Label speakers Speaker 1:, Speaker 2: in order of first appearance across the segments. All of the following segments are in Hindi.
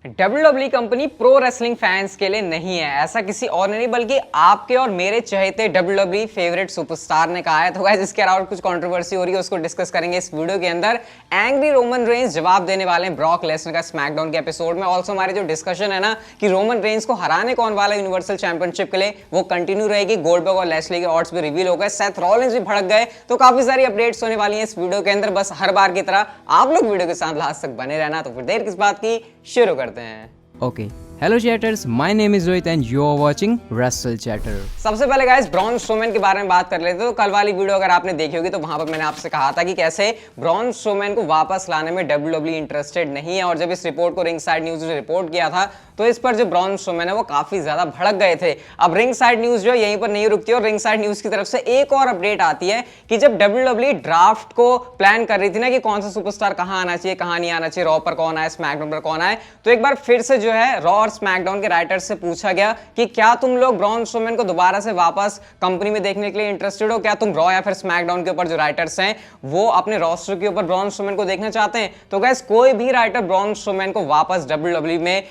Speaker 1: WWE company pro wrestling fans के लिए नहीं है, ऐसा किसी और ने नहीं बल्कि आपके और मेरे चहेते WWE फेवरेट सुपरस्टार ने कहा है। तो गाइस इसके अलावा कुछ कंट्रोवर्सी हो रही है, उसको डिस्कस करेंगे इस वीडियो के अंदर। एंग्री रोमन रेंस जवाब देने वाले हैं ब्रॉक लेसनर का स्मैकडाउन के एपिसोड में। ऑल्सो हमारी जो डिस्कशन है ना कि रोमन रेंस को हराने कौन वाला यूनिवर्सल चैंपियनशिप के लिए, वो कंटिन्यू रहेगी। गोल्डबर्ग और लेस्ली के ऑड्स भी रिवील हो गए, सेथ रॉलिंस भी भड़क गए। तो काफी सारी अपडेट्स होने वाली हैं इस वीडियो के अंदर। बस हर बार की तरह आप लोग वीडियो के साथ लास्ट तक बने रहना। तो फिर देर किस बात की, शुरू करते हैं।
Speaker 2: Okay. Hello chatters, my name is Rohit and you are watching Wrestle Chatter.
Speaker 1: सबसे पहले गाइस ब्रॉन स्ट्रोमैन के बारे में बात कर लेते हैं। तो कल वाली वीडियो अगर आपने देखी होगी तो वहां पर मैंने आपसे कहा था कि कैसे ब्रॉन स्ट्रोमैन को वापस लाने में WWE इंटरेस्टेड नहीं है। और जब इस रिपोर्ट को रिंग साइड न्यूज ने रिपोर्ट किया था तो इस पर जो ब्रॉन स्ट्रोमैन है वो काफी ज्यादा भड़क गए थे। अब रिंग साइड न्यूज जो यहीं पर नहीं रुकती और रिंग साइड न्यूज की तरफ से एक और अपडेट आती है कि जब WWE ड्राफ्ट को प्लान कर रही थी ना कि कौन सा सुपरस्टार कहां आना चाहिए कहां नहीं आना चाहिए, रॉ पर कौन आए स्मैकडाउन पर कौन आए, तो एक बार फिर से जो है रॉ और स्मैकडाउन के राइटर्स से पूछा गया कि क्या तुम लोग ब्रॉन स्ट्रोमैन को दोबारा से वापस कंपनी में देखने के लिए इंटरेस्टेड हो, क्या तुम रॉ या फिर स्मैकडाउन के ऊपर जो राइटर्स हैं वो अपने रोस्टर के ऊपर ब्रॉन स्ट्रोमैन को देखना चाहते हैं। तो गाइस कोई भी राइटर ब्रॉन स्ट्रोमैन को वापस WWE में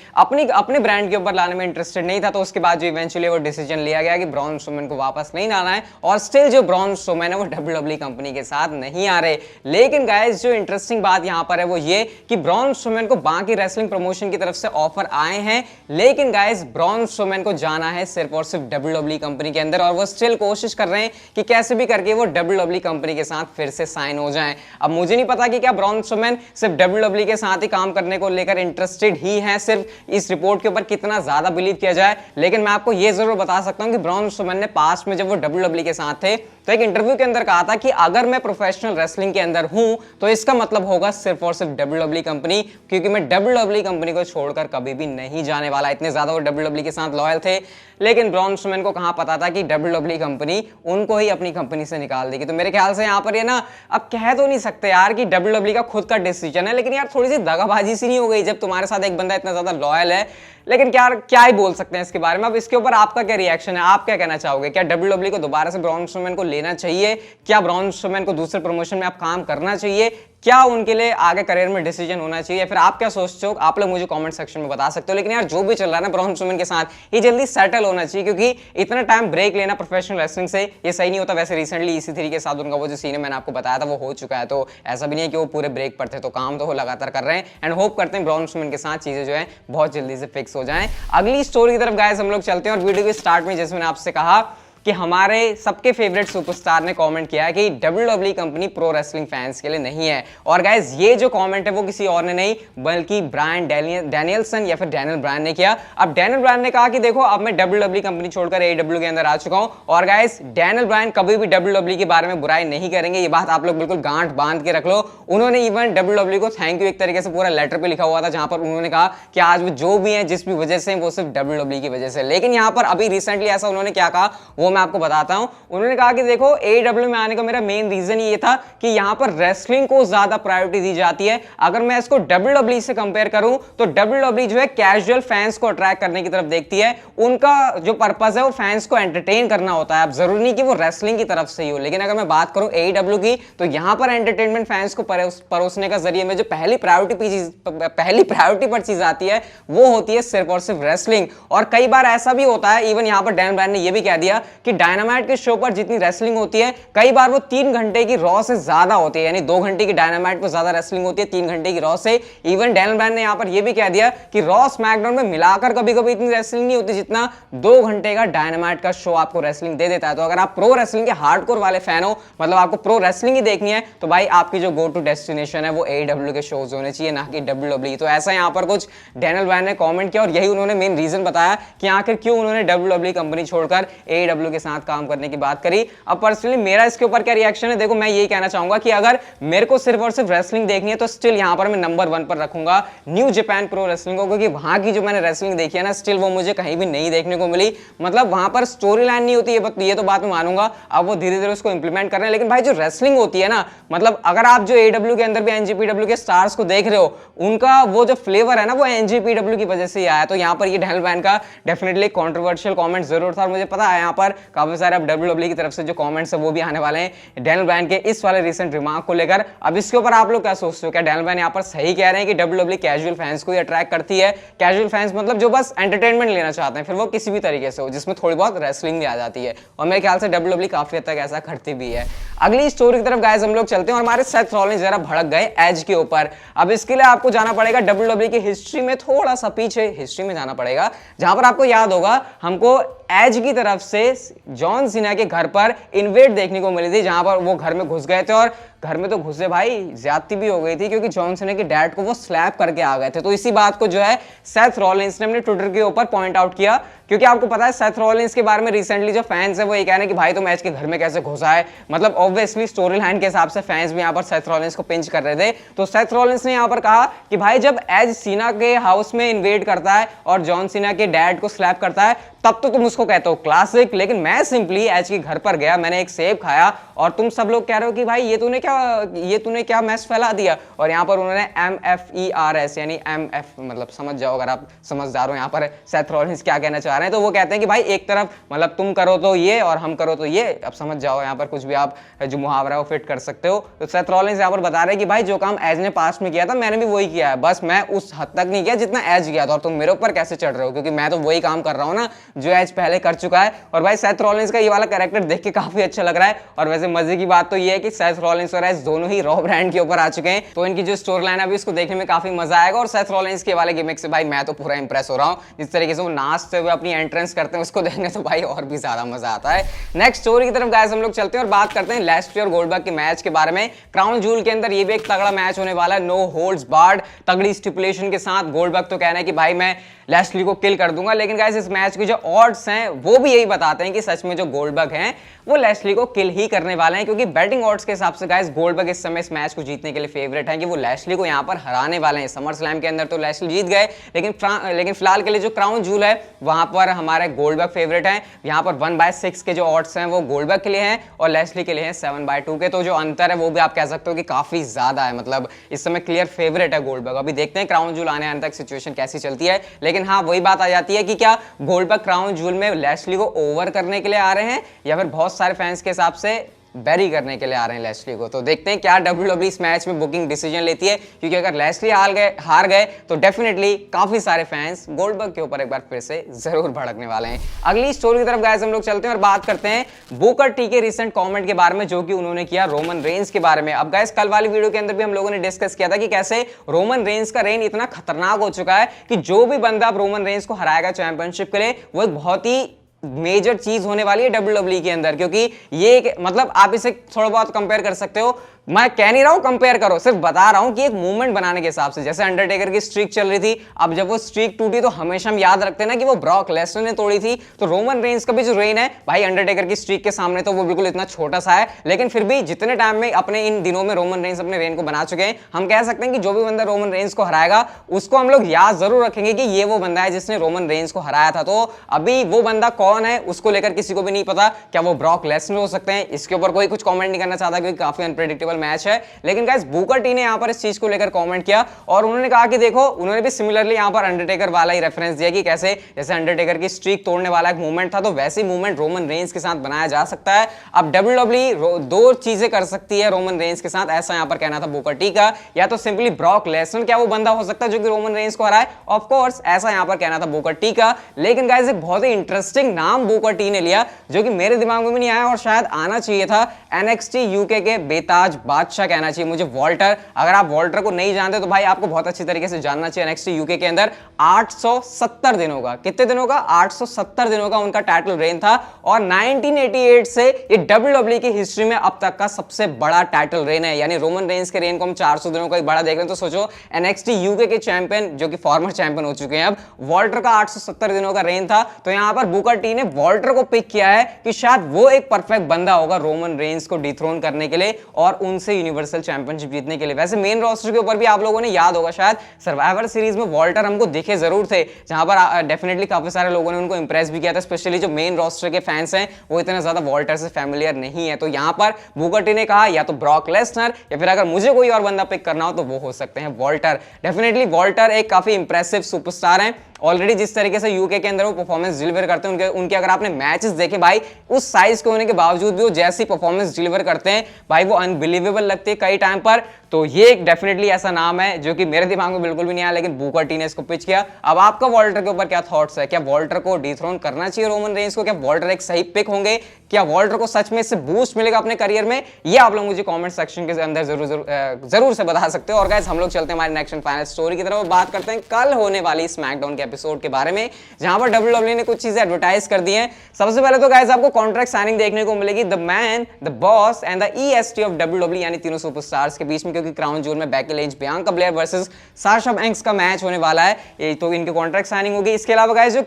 Speaker 1: अपने ब्रांड के ऊपर लाने में इंटरेस्टेड नहीं था। तो उसके बाद जो इवेंचुअली वो डिसीजन लिया गया कि ब्रॉन स्ट्रोमैन को वापस नहीं लाना है और स्टिल जो ब्रॉन स्ट्रोमैन है वो WWE कंपनी के साथ नहीं आ रहे। लेकिन गाइस जो इंटरेस्टिंग बात यहां पर है वो ये कि ब्रॉन स्ट्रोमैन को बाकी रेसलिंग प्रमोशन की तरफ से ऑफर आए हैं, लेकिन गाइस ब्रॉन स्ट्रोमैन को जाना है सिर्फ और सिर्फ WWE कंपनी के अंदर और वो स्टिल कोशिश कर रहे हैं कि कैसे भी करके वो WWE कंपनी के साथ फिर से साइन हो जाएं। अब मुझे नहीं पता कि क्या ब्रॉन स्ट्रोमैन सिर्फ WWE के साथ ही काम करने को लेकर इंटरेस्टेड ही हैं, सिर्फ इस रिपोर्ट के ऊपर कितना ज्यादा बिलीव किया जाए। लेकिन मैं आपको ये जरूर बता सकता हूं कि ब्रॉन स्ट्रोमैन ने पास्ट में जब वो WWE के साथ थे तो एक इंटरव्यू के अंदर कहा था कि अगर मैं प्रोफेशनल रेसलिंग के अंदर हूं तो इसका मतलब होगा सिर्फ और सिर्फ WWE कंपनी, क्योंकि मैं WWE कंपनी को छोड़कर कभी भी नहीं जाने वाला। इतने ज्यादा वो WWE के साथ लॉयल थे। लेकिन ब्रॉन स्ट्रोमैन को कहां पता था कि WWE कंपनी उनको ही अपनी कंपनी से निकाल देगी। तो मेरे ख्याल से यहां पर ये ना अब कह तो नहीं सकते यार कि WWE का खुद का डिसीजन है, लेकिन यार थोड़ी सी दगाबाजी सी नहीं हो गई जब तुम्हारे साथ एक बंदा इतना ज्यादा लॉयल है। लेकिन क्या ही बोल सकते हैं इसके बारे में। अब इसके ऊपर आपका क्या रिएक्शन है, आप क्या कहना चाहोगे? क्या WWE को दोबारा से ब्रॉन स्ट्रोमैन को लेना चाहिए? क्या ब्रॉन स्ट्रोमैन को दूसरे प्रमोशन में आप काम करना चाहिए? क्या उनके लिए आगे करियर में डिसीजन होना चाहिए? फिर आप क्या सोचते हो? आप लोग मुझे कमेंट सेक्शन में बता सकते हो। लेकिन यार जो भी चल रहा है ना ब्रॉन स्ट्रोमैन के साथ, ये जल्दी सेटल होना चाहिए, क्योंकि इतना टाइम ब्रेक लेना प्रोफेशनल रेसलिंग से ये सही नहीं होता। वैसे रिसेंटली EC3 के साथ उनका वो जो सीन है मैंने आपको बताया था वो हो चुका है, तो ऐसा भी नहीं है कि वो पूरे ब्रेक पर थे। तो काम तो वो लगातार कर रहे हैं एंड होप करते हैं ब्रॉन स्ट्रोमैन के साथ चीजें जो है बहुत जल्दी से फिक्स हो जाएं। अगली स्टोरी की तरफ गाइस हम लोग चलते हैं और वीडियो के स्टार्ट में जैसे मैंने आपसे कहा कि हमारे सबके फेवरेट सुपरस्टार ने कमेंट किया है कि WWE company pro wrestling fans के लिए नहीं है। और गाइस ये जो कमेंट है वो किसी और ने नहीं बल्कि ब्रायन डैनियलसन या फिर डैनियल ब्रायन ने किया। अब डैनियल ब्रायन ने कहा कि देखो अब मैं WWE कंपनी छोड़कर AEW के अंदर आ चुका हूं। और गाइस डैनियल ब्रायन कभी भी WWE के बारे में बुराई नहीं करेंगे, ये बात आप लोग बिल्कुल गांठ बांध के रख लो। उन्होंने इवन WWE को थैंक यू एक तरीके से पूरा लेटर पे लिखा हुआ था जहां पर उन्होंने कहा कि आज वो जो भी है जिस भी वजह से वो सिर्फ WWE की वजह से। लेकिन यहां पर अभी रिसेंटली ऐसा उन्होंने क्या कहा वो मैं आपको बताता हूं। उन्होंने कहा कि देखो AEW में आने का मेरा मेन रीजन ये था कि यहां पर रेसलिंग को ज्यादा प्रायोरिटी दी जाती है। अगर मैं इसको WWE से कंपेयर करूं तो WWE जो है कैजुअल फैंस को अट्रैक्ट करने की तरफ देखती है। उनका जो पर्पस है वो फैंस को एंटरटेन करना होता है। अब जरूरी नहीं कि वो रेसलिंग की तरफ से ही हो, लेकिन अगर मैं बात करूं AEW की तो यहां पर एंटरटेनमेंट फैंस को परोसने का जरिए में जो पहली प्रायोरिटी पर चीज आती है वो होती है सिर्फ और सिर्फ रेसलिंग। और कई बार ऐसा भी होता है, इवन यहां पर डैन ब्रायन ने यह भी कह दिया कि डायनामाइट के शो पर जितनी रेसलिंग होती है कई बार वो 3 घंटे की रॉ से ज्यादा होती है, यानी 2 घंटे की डायनामाइट पर ज्यादा रेसलिंग होती है 3 घंटे की रॉ से। इवन डैनियल ब्रायन ने यहां पर यह भी कह दिया कि रॉ स्मैकडाउन में मिलाकर कभी कभी इतनी रेसलिंग नहीं होती जितना 2 घंटे का डायनामाइट का शो आपको रेसलिंग दे देता है। तो अगर आप प्रो रेसलिंग के हार्डकोर वाले फैन हो, मतलब आपको प्रो रेसलिंग ही देखनी है, तो भाई आपकी जो गो टू डेस्टिनेशन है वो AEW के शोज होने चाहिए, ना कि WWE। तो ऐसा यहां पर कुछ डैनियल ब्रायन ने कमेंट किया और यही उन्होंने मेन रीजन बताया कि आखिर क्यों उन्होंने WWE कंपनी छोड़कर AEW के साथ काम करने की बात करी। अब पर्सनली मेरा इसके ऊपर क्या रिएक्शन है, देखो मैं यही कहना चाहूंगा कि अगर मेरे को सिर्फ और सिर्फ रेसलिंग देखनी है तो स्टिल यहां पर मैं नंबर 1 पर रखूंगा न्यू जापान प्रो रेसलिंग को, क्योंकि वहां की जो मैंने रेसलिंग देखी है ना स्टिल वो मुझे कहीं भी नहीं देखने को मिली। मतलब वहां पर स्टोरी लाइन नहीं होती है, ये तो बात मैं मानूंगा। अब वो धीरे धीरे उसको इंप्लीमेंट कर रहे हैं, लेकिन भाई जो रेसलिंग होती है ना, मतलब अगर आप जो AEW के अंदर भी NJPW के स्टार्स को देख रहे हो उनका वो जो फ्लेवर है ना वो NJPW की वजह से ही आया। तो यहाँ पर ये डैनियल ब्रायन का डेफिनेटली कंट्रोवर्शियल कमेंट जरूर था और मुझे पता है यहाँ पर काफी सारे अब WWE की तरफ से जो कमेंट्स है वो भी आने वाले हैं डैनियल ब्रायन के इस वाले रिसेंट रिमार्क को लेकर। अब इसके ऊपर आप लोग क्या सोचते हो, क्या डैनियल ब्रायन यहाँ पर सही कह रहे हैं कि WWE कैजुअल फैंस को ही अट्रैक्ट करती है? कैजुअल फैंस मतलब जो बस एंटरटेनमेंट लेना चाहते हैं, फिर वो किसी भी तरीके से हो जिसमें थोड़ी बहुत रेसलिंग भी आ जाती है, और मेरे ख्याल से WWE काफी हद तक ऐसा करती भी है। अगली स्टोरी की तरफ गाइस हम लोग चलते हैं और हमारे सेथ रॉलिंस जरा भड़क गए एज के ऊपर। अब इसके लिए आपको जाना पड़ेगा WWE की हिस्ट्री में थोड़ा सा पीछे हिस्ट्री में जाना पड़ेगा, जहां पर आपको याद होगा हमको एज की तरफ से जॉन सीना के घर पर इन्वेट देखने को मिली थी, जहां पर वो घर में घुस गए थे और घर में तो घुसे भाई ज्यादती भी हो गई थी क्योंकि जॉन सीना के डैड को वो स्लैप करके आ गए थे। तो इसी बात को जो है सेथ रॉलिंस ने अपने ट्विटर के ऊपर पॉइंट आउट किया, क्योंकि आपको पता है सेथ रॉलिंस के बारे में रिसेंटली जो फैंस है वो ये कह रहे हैं कि भाई तुम एज के घर में कैसे घुसा है। मतलब ऑब्वियसली स्टोरी लाइन के हिसाब से फैंस भी यहाँ पर सेथ रॉलिंस को पिंच कर रहे थे। तो सेथ रॉलिंस ने यहाँ पर कहा कि भाई जब एज सीना के हाउस में इन्वेड करता है और जॉन सीना के डैड को स्लैप करता है तब तो तुम उसको कहते हो क्लासिक, लेकिन मैं सिंपली एज के घर पर गया, मैंने एक सेब खाया और तुम सब लोग कह रहे हो कि भाई ये तूने क्या मैस फैला दिया। और यहाँ पर उन्होंने MFERS यानी MF मतलब समझ जाओ अगर आप समझदार हो यहाँ पर सेथ रॉलिंस क्या कहना चाह रहे हैं। तो वो कहते हैं कि भाई एक तरफ मतलब तुम करो तो ये और हम करो तो ये, अब समझ जाओ यहाँ पर कुछ भी आप जो मुहावरा है वो फिट कर सकते हो। तो सेथ रॉलिंस यहाँ पर बता रहे हैं कि भाई जो काम एज ने पास्ट में किया था मैंने भी वही किया है, बस मैं उस हद तक नहीं किया जितना एज किया था, और तुम मेरे ऊपर कैसे चढ़ रहे हो, क्योंकि मैं तो वही काम कर रहा हूँ ना जो एज पहले कर चुका है। और भाई सेथ रॉलिंस का ये वाला कैरेक्टर देख के काफी अच्छा लग रहा है। और वैसे मजे की बात तो ये है कि सेथ रॉलिंस और एज दोनों ही रॉ ब्रांड के ऊपर आ चुके हैं, तो इनकी जो स्टोरी लाइन है अभी इसको देखने में काफी मजा आएगा। और सेथ रॉलिंस के वाले गिमिक से भाई मैं तो पूरा इंप्रेस हो रहा हूँ, जिस तरीके से वो नाचते हुए अपनी एंट्रेंस करते हैं उसको देखने तो भाई और भी ज्यादा मजा आता है। नेक्स्ट स्टोरी की तरफ गाइस हम लोग चलते हैं और बात करते हैं लैस्टली और गोल्डबर्ग के मैच के बारे में। क्राउन जूल के अंदर ये भी एक तगड़ा मैच होने वाला है, नो होल्ड्स बार्ड, तगड़ी स्टिपुलेशन के साथ। गोल्डबर्ग तो कह रहे हैं कि भाई मैं लैस्टली को किल कर दूंगा, लेकिन गाइस इस मैच की जो ऑड्स हैं वो भी यही बताते हैं कि सच में जो गोल्डबर्ग हैं वो लैस्टली को किल ही करने वाले हैं, क्योंकि बैटिंग ऑड्स के हिसाब से गाइस गोल्डबर्ग इस समय इस मैच को जीतने के लिए फेवरेट हैं कि वो लैस्टली को यहां पर हराने वाले हैं। समर स्लैम के अंदर तो लैस्टली जीत गए, लेकिन फिलहाल के लिए जो क्राउन जूल है वहां पर हमारे गोल्डबर्ग फेवरेट हैं। यहां पर 1/6 के जो ऑड्स हैं वो गोल्डबर्ग के लिए हैं और लैस्टली के लिए हैं 7/2 के। तो जो अंतर है वो भी आप कह सकते हो कि काफी ज्यादा है, मतलब इस समय क्लियर फेवरेट है गोल्डबर्ग। अभी देखते हैं क्राउन जूल आने तक सिचुएशन कैसी चलती है, लेकिन हाँ वही बात आ जाती है कि क्या गोल्डबर्ग क्राउन जूल में लैस्टली को ओवर करने के लिए आ रहे हैं या फिर बहुत सारे फैंस के हिसाब से बैरी करने के लिए आ रहे हैं लैस्टली को। तो देखते हैं क्या WWE इस मैच में बुकिंग डिसीजन लेती है, क्योंकि अगर लैस्टली हार गए तो डेफिनेटली काफी सारे फैंस गोल्डबर्ग के ऊपर एक बार फिर से जरूर भड़कने वाले हैं। अगली स्टोरी की तरफ गाइस हम लोग चलते हैं और बात करते हैं बुकर टी के रिसेंट कमेंट के बारे में जो कि उन्होंने किया रोमन रेंस के बारे में। अब गाइस कल वाली वीडियो के अंदर भी हम लोगों ने डिस्कस किया था कि कैसे रोमन रेंस का रेन इतना खतरनाक हो चुका है कि जो भी बंदा अब रोमन रेंस को हराएगा चैंपियनशिप के लिए वो एक बहुत ही मेजर चीज होने वाली है WWE के अंदर, क्योंकि ये मतलब आप इसे थोड़ा बहुत कंपेयर कर सकते हो। मैं कह नहीं रहा हूं कंपेयर करो, सिर्फ बता रहा हूं कि एक मूवमेंट बनाने के हिसाब से, जैसे अंडरटेकर की स्ट्रीक चल रही थी, अब जब वो स्ट्रीक टूटी तो हमेशा हम याद रखते हैं ना कि वो ब्रॉक लेसनर ने तोड़ी थी। तो रोमन रेंस का भी जो रेन है भाई अंडरटेकर की स्ट्रीक के सामने तो वो बिल्कुल इतना छोटा सा है, लेकिन फिर भी जितने टाइम में अपने इन दिनों में रोमन रेंस अपने रेन को बना चुके हैं, हम कह सकते हैं कि जो भी बंदा रोमन रेंस को हराएगा उसको हम लोग याद जरूर रखेंगे कि ये वो बंदा है जिसने रोमन रेंस को हराया था। तो अभी वो बंदा कौन है उसको लेकर किसी को भी नहीं पता, क्या वो ब्रॉक लेसनर हो सकते हैं, इसके ऊपर कोई कुछ कमेंट नहीं करना चाहता क्योंकि काफी अनप्रेडिक्टेबल मैच है। लेकिन गाइस बुकर टी ने यहां पर इस चीज को लेकर कमेंट किया और उन्होंने कहा कि देखो, उन्होंने भी सिमिलरली यहां पर अंडरटेकर वाला ही रेफरेंस दिया कि कैसे जैसे अंडरटेकर की स्ट्रीक तोड़ने वाला एक मूवमेंट था तो वैसे ही मूवमेंट रोमन रेंस के साथ बनाया जा सकता है। अब WWE दो चीजें कर सकती है रोमन रेंस के साथ, ऐसा यहां पर कहना था बुकर टी का, या तो सिंपली ब्रॉक लेसनर क्या वो बंदा हो सकता है जो कि रोमन रेंस को हराए, ऑफ कोर्स ऐसा यहां पर कहना था बुकर टी का। लेकिन गाइस एक बहुत ही इंटरेस्टिंग नाम बुकर टी ने लिया जो कि मेरे दिमाग में भी नहीं आया और शायद आना चाहिए था। NXT UK के बेताज बादशाह कहना चाहिए मुझे, वॉल्टर। अगर आप वॉल्टर को नहीं जानते तो भाई आपको बहुत अच्छी तरीके से जानना चाहिए। NXT UK के अंदर 870 दिनों का, कितने दिनों का, 870 दिनों का उनका टाइटल रेन था और 1988 से ये WWE की हिस्ट्री में अब तक का सबसे बड़ा टाइटल रेन है। यानी रोमन रेंस के रेन को हम 400 दिनों का ही बड़ा देख रहे हैं, तो सोचो NXT UK के चैंपियन जो कि फॉर्मर चैंपियन हो चुके हैं अब, वॉल्टर का 870 दिनों का रेन था। तो यहां पर बुकर टी ने वॉल्टर को पिक किया है कि शायद वो एक परफेक्ट बंदा होगा रोमन रेंस को डिथ्रोन करने के लिए और उनसे यूनिवर्सल चैंपियनशिप जीतने के लिए। वैसे मेन रोस्टर के ऊपर भी आप लोगों ने याद होगा शायद सर्वाइवर सीरीज में वॉल्टर हमको दिखे जरूर थे, जहां पर डेफिनेटली काफी सारे लोगों ने उनको इंप्रेस भी किया था। स्पेशली जो मेन रोस्टर के फैंस हैं वो इतना ज्यादा वॉल्टर से फैमिलियर नहीं है। तो यहां पर बुकर टी ने कहा या तो ब्रॉक लेसनर या फिर अगर मुझे कोई और बंदा पिक करना हो तो वो हो सकते हैं वॉल्टर। डेफिनेटली वॉल्टर एक काफी इंप्रेसिव सुपरस्टार है ऑलरेडी जिस तरीके से यूके के अंदर वो परफॉर्मेंस डिलीवर करते हैं, उनके अगर आपने मैचेस देखे भाई, उस साइज के होने के बावजूद भी वो जैसी परफॉर्मेंस डिलीवर करते हैं भाई, वो अनबिलीवेबल लगती है कई टाइम पर। तो ये एक डेफिनेटली ऐसा नाम है जो कि मेरे दिमाग में बिल्कुल भी नहीं आया, लेकिन बूकर टी ने इसको पिच किया। अब आपका वॉल्टर के ऊपर क्या थॉट्स है? क्या वॉल्टर को डिथ्रोन करना चाहिए रोमन रेंस को? क्या वॉल्टर एक सही पिक होंगे? क्या वॉल्टर को सच में इससे बूस्ट मिलेगा अपने करियर में? ये आप लोग मुझे कमेंट सेक्शन के अंदर जरूर से बता सकते हो। और गाइस हम लोग चलते हैं हमारे नेक्स्ट फाइनल स्टोरी की तरफ, बात करते हैं कल होने वाली स्मैकडाउन के एपिसोड के बारे में, जहां पर डब्ल्यूडब्ल्यूई ने कुछ चीजें एडवर्टाइज कर दी हैं। सबसे पहले तो गाइस आपको कॉन्ट्रैक्ट साइनिंग देखने को मिलेगी the man, the boss and the EST of WWE, यानी तीनों सुपरस्टार्स के बीच में, क्योंकि क्राउन ज्वेल में Becky Lynch, Bianca Blair versus Sasha banks का मैच होने वाला है, तो इनकी कॉन्ट्रैक्ट साइनिंग होगी। इसके अलावा गाइस जो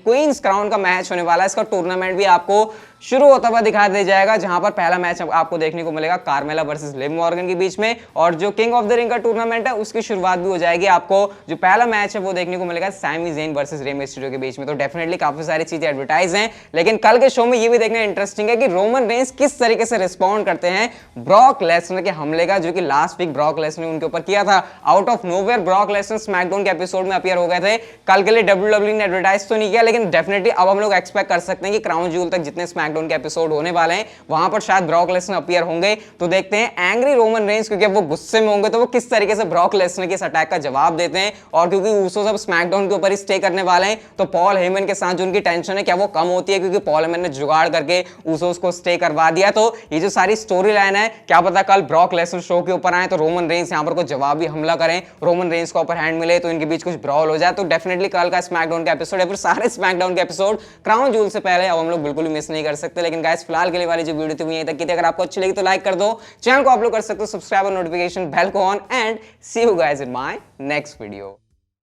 Speaker 1: क्वींस क्राउन का मैच होने वाला है, इसका टूर्नामेंट भी आपको शुरू होता हुआ दिखा दिया जाएगा, जहां पर पहला मैच आपको देखने को मिलेगा कार्मेला वर्सेस लिव मॉर्गन के बीच में, और जो किंग ऑफ द रिंग का टूर्नामेंट है उसकी शुरुआत भी हो जाएगी। आपको जो पहला मैच है वो देखने को मिलेगा Sami Zayn versus Rey Mysterio के बीच में। तो डेफिनेटली काफी सारी चीजें एडवर्टाइज हैं, लेकिन कल के शो में ये भी देखना इंटरेस्टिंग है कि रोमन रेंस किस तरीके से रिस्पॉन्ड करते हैं ब्रॉक लेसनर के हमले का, जो कि लास्ट वीक ब्रॉक लेसनर ने उनके ऊपर किया था। Out of nowhere Brock Lesnar SmackDown के एपिसोड में अपीयर हो गए थे। कल के लिए डब्ल्यूडब्ल्यूई ने एडवर्टाइज तो नहीं किया, लेकिन डेफिनेटली अब हम लोग एक्सपेक्ट कर सकते हैं कि क्राउन ज्वेल तक जितने स्मैकडाउन के एपिसोड होने वाले हैं वहां पर शायद ब्रॉक लेसनर अपीयर होंगे। तो देखते हैं एंग्री रोमन रेंस, क्योंकि अब वो गुस्से में होंगे तो वो किस तरीके से ब्रॉक लेसनर के इस अटैक का जवाब देते हैं। और क्योंकि ऊसोस अब स्मैकडाउन के ऊपर ही स्टे करने वाले हैं, तो पॉल हेमन के साथ जो उनकी टेंशन है क्या वो कम होती है, क्योंकि पॉल हेमन ने जुगाड़ करके ऊसोस को स्टे करवा दिया। तो ये जो सारी स्टोरी लाइन है, क्या पता कल ब्रॉक लेसनर शो के ऊपर आए तो रोमन रेंस यहां पर कोई जवाबी हमला करें, रोमन रेंस को अपर हैंड मिले तो इनके बीच कुछ ब्रॉल हो जाए। तो डेफिनेटली कल का स्मैकडाउन का एपिसोड या फिर सारे स्मैकडाउन के एपिसोड क्राउन ज्वेल से पहले अब हम लोग बिल्कुल भी मिस नहीं कर सकते। लेकिन गाइस फिलहाल के लिए वाली जो वीडियो थी यहीं तक की थी। अगर आपको अच्छी लगी तो लाइक कर दो, चैनल को आप लोग कर सकते हो सब्सक्राइब और नोटिफिकेशन बेल को on, and see you guys in my next video.